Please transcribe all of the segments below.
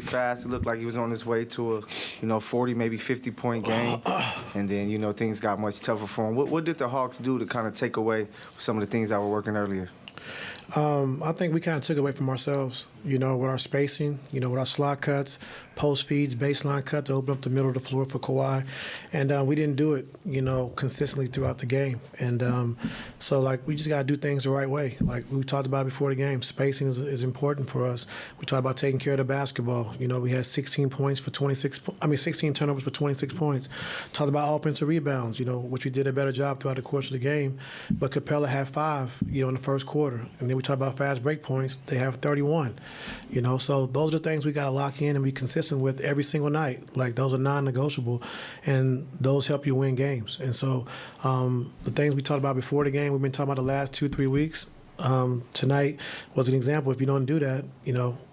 fast. It looked like he was on his way to a 40, maybe 50-point game. And then, things got much tougher for him. What did the Hawks do to kind of take away some of the things that were working earlier? I think we kind of took away from ourselves, with our spacing, with our slot cuts, post feeds, baseline cut to open up the middle of the floor for Kawhi. And we didn't do it, consistently throughout the game. And so, we just got to do things the right way. Like we talked about before the game, spacing is important for us. We talked about taking care of the basketball. We had 16 turnovers for 26 points. Talked about offensive rebounds, which we did a better job throughout the course of the game. But Capella had 5, in the first quarter. And then we talk about fast break points. They have 31. So those are the things we got to lock in and be consistent with every single night. Like those are non-negotiable, and those help you win games. And so the things we talked about before the game, we've been talking about the last 2-3 weeks. Tonight was an example. If you don't do that,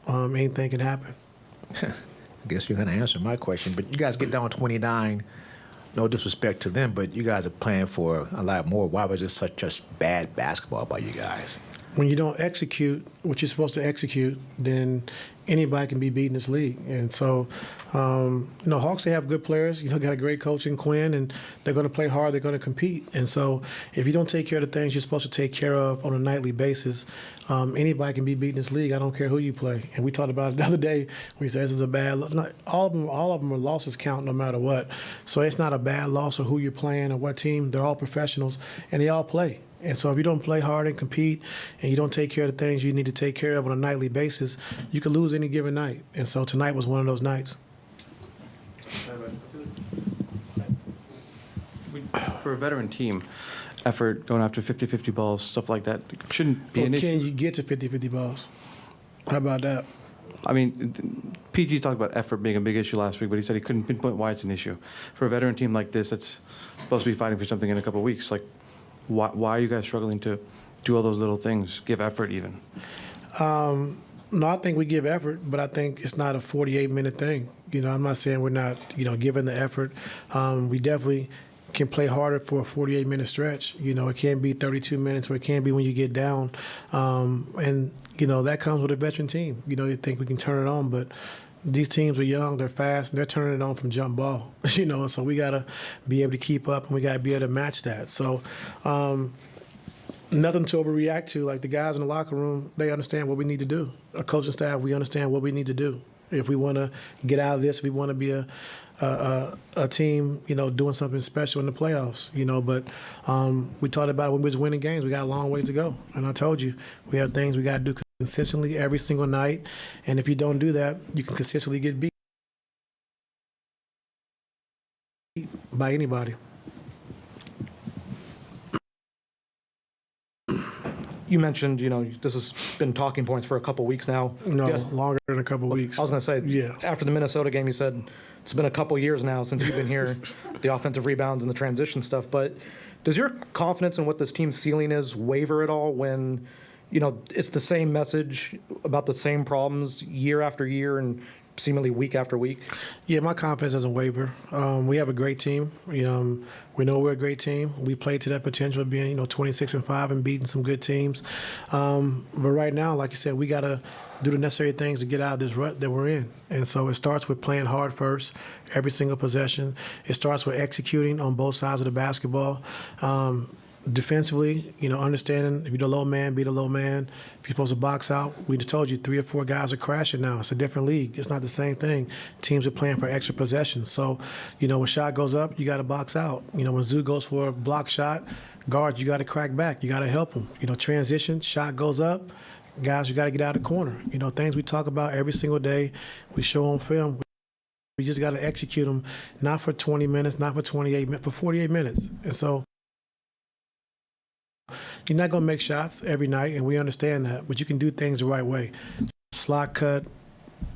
anything can happen. I guess you're going to answer my question, but you guys get down 29. No disrespect to them, but you guys are playing for a lot more. Why was it such just bad basketball by you guys? When you don't execute what you're supposed to execute, then anybody can be beat in this league. And so, Hawks, they have good players. Got a great coach in Quinn, and they're going to play hard. They're going to compete. And so if you don't take care of the things you're supposed to take care of on a nightly basis, anybody can be beat in this league. I don't care who you play. And we talked about it the other day when we said this is a bad loss. All of them are losses count no matter what. So it's not a bad loss or who you're playing or what team. They're all professionals, and they all play. And so if you don't play hard and compete and you don't take care of the things you need to take care of on a nightly basis, you could lose any given night. And so tonight was one of those nights. For a veteran team, effort, going after 50-50 balls, stuff like that, shouldn't be an issue. Can you get to 50-50 balls? How about that? I mean, PG talked about effort being a big issue last week, but he said he couldn't pinpoint why it's an issue. For a veteran team like this that's supposed to be fighting for something in a couple of weeks, why are you guys struggling to do all those little things, give effort even? No, I think we give effort, but I think it's not a 48-minute thing. I'm not saying we're not, giving the effort. We definitely can play harder for a 48-minute stretch. It can be 32 minutes, or it can be when you get down. And that comes with a veteran team. You think we can turn it on, but these teams are young, they're fast, and they're turning it on from jump ball, so we got to be able to keep up, and we got to be able to match that. So nothing to overreact to. Like the guys in the locker room, they understand what we need to do. Our coaching staff, we understand what we need to do. If we want to get out of this, if we want to be a team, doing something special in the playoffs, but we talked about it when we was winning games. We got a long way to go. And I told you, we have things we got to do consistently every single night. And if you don't do that, you can consistently get beat by anybody. You mentioned, this has been talking points for a couple weeks now. No, Yeah. longer than a couple weeks. I was going to say, Yeah. after the Minnesota game, you said it's been a couple years now since you've been here, the offensive rebounds and the transition stuff. But does your confidence in what this team's ceiling is waver at all when, it's the same message about the same problems year after year and seemingly week after week? Yeah, my confidence doesn't waver. We have a great team. We know we're a great team. We play to that potential of being, 26-5 and beating some good teams. But right now, like you said, we got to do the necessary things to get out of this rut that we're in. And so it starts with playing hard first, every single possession. It starts with executing on both sides of the basketball. Defensively, understanding if you're the low man, be the low man. If you're supposed to box out, we just told you 3 or 4 guys are crashing now. It's a different league. It's not the same thing. Teams are playing for extra possessions. So, when shot goes up, you got to box out. When Zoo goes for a block shot, guards, you got to crack back. You got to help them. Transition, shot goes up, guys, you got to get out of the corner. Things we talk about every single day, we show on film. We just got to execute them, not for 20 minutes, not for 28 minutes, for 48 minutes. And so you're not going to make shots every night, and we understand that, but you can do things the right way. Slot cut,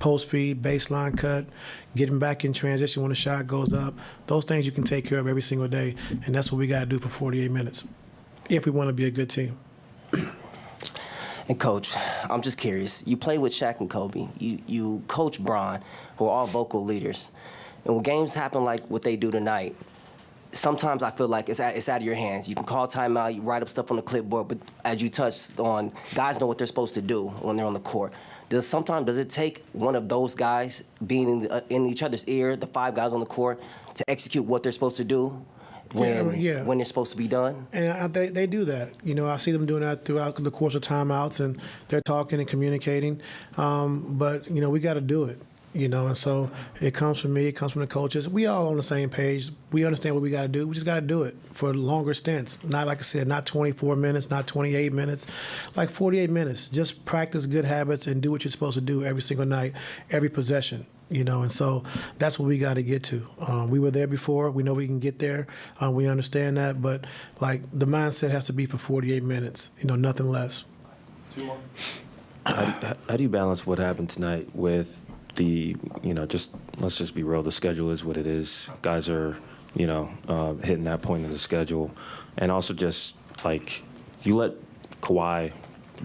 post feed, baseline cut, getting back in transition when the shot goes up. Those things you can take care of every single day, and that's what we got to do for 48 minutes if we want to be a good team. And Coach, I'm just curious. You play with Shaq and Kobe. You coach Bron, who are all vocal leaders. And when games happen like what they do tonight, sometimes I feel like it's out of your hands. You can call timeout, you write up stuff on the clipboard, but as you touched on, guys know what they're supposed to do when they're on the court. Does it take one of those guys being in each other's ear, the 5 guys on the court, to execute what they're supposed to do when it's supposed to be done? And they do that. I see them doing that throughout the course of timeouts, and they're talking and communicating. But we got to do it. And so it comes from me, it comes from the coaches. We all on the same page. We understand what we got to do. We just got to do it for longer stints. Not, like I said, not 24 minutes, not 28 minutes, like 48 minutes. Just practice good habits and do what you're supposed to do every single night, every possession. And so that's what we got to get to. We were there before. We know we can get there. We understand that. But, like, the mindset has to be for 48 minutes, nothing less. How do you balance what happened tonight with let's just be real, the schedule is what it is. Guys are, hitting that point in the schedule. And also just, like, you let Kawhi,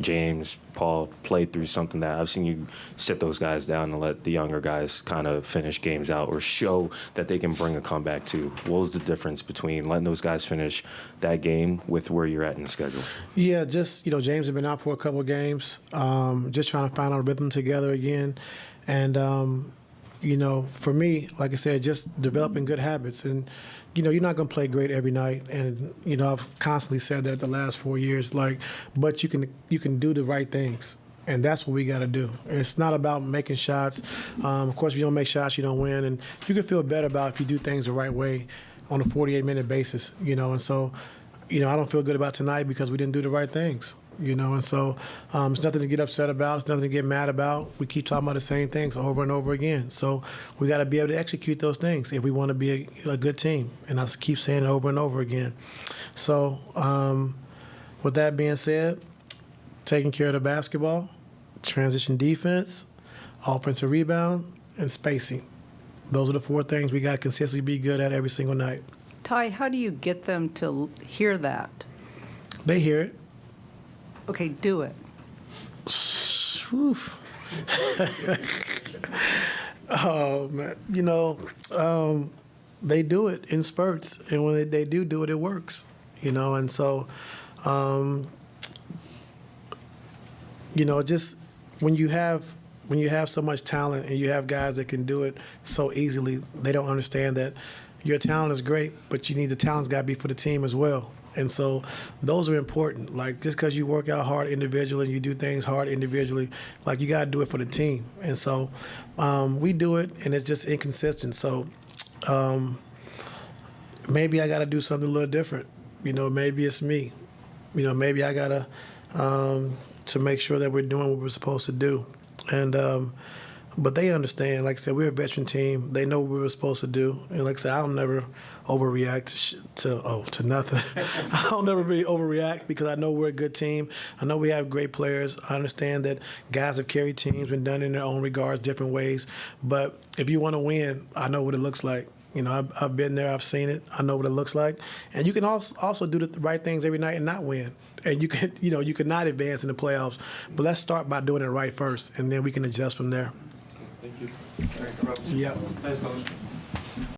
James, Paul play through something that I've seen you sit those guys down and let the younger guys kind of finish games out or show that they can bring a comeback too. What was the difference between letting those guys finish that game with where you're at in the schedule? Yeah, just, James had been out for a couple of games, just trying to find our rhythm together again. And, for me, like I said, just developing good habits. And, you're not going to play great every night. And, I've constantly said that the last 4 years, but you can do the right things. And that's what we got to do. It's not about making shots. Of course, if you don't make shots, you don't win. And you can feel better about if you do things the right way on a 48-minute basis, And so, I don't feel good about tonight because we didn't do the right things. And so it's nothing to get upset about. It's nothing to get mad about. We keep talking about the same things over and over again. So we got to be able to execute those things if we want to be a good team. And I keep saying it over and over again. So with that being said, taking care of the basketball, transition defense, offensive rebound, and spacing. Those are the 4 things we got to consistently be good at every single night. Ty, how do you get them to hear that? They hear it. Okay, do it. Oof. Oh, man. They do it in spurts, and when they do it, it works. And so, just when you have so much talent and you have guys that can do it so easily, they don't understand that your talent is great, but the talent's got to be for the team as well. And so those are important. Like, just because you work out hard individually and you do things hard individually, like, you got to do it for the team. And so we do it, and it's just inconsistent. So maybe I got to do something a little different. Maybe it's me. Maybe I got to make sure that we're doing what we're supposed to do. And but they understand. Like I said, we're a veteran team. They know what we were supposed to do. And like I said, I'll never overreact to nothing. I'll never really overreact because I know we're a good team. I know we have great players. I understand that guys have carried teams, been done in their own regards, different ways. But if you want to win, I know what it looks like. I've been there. I've seen it. I know what it looks like. And you can also do the right things every night and not win. And you can not advance in the playoffs. But let's start by doing it right first, and then we can adjust from there. Thank you. Yeah. Thanks, Coach.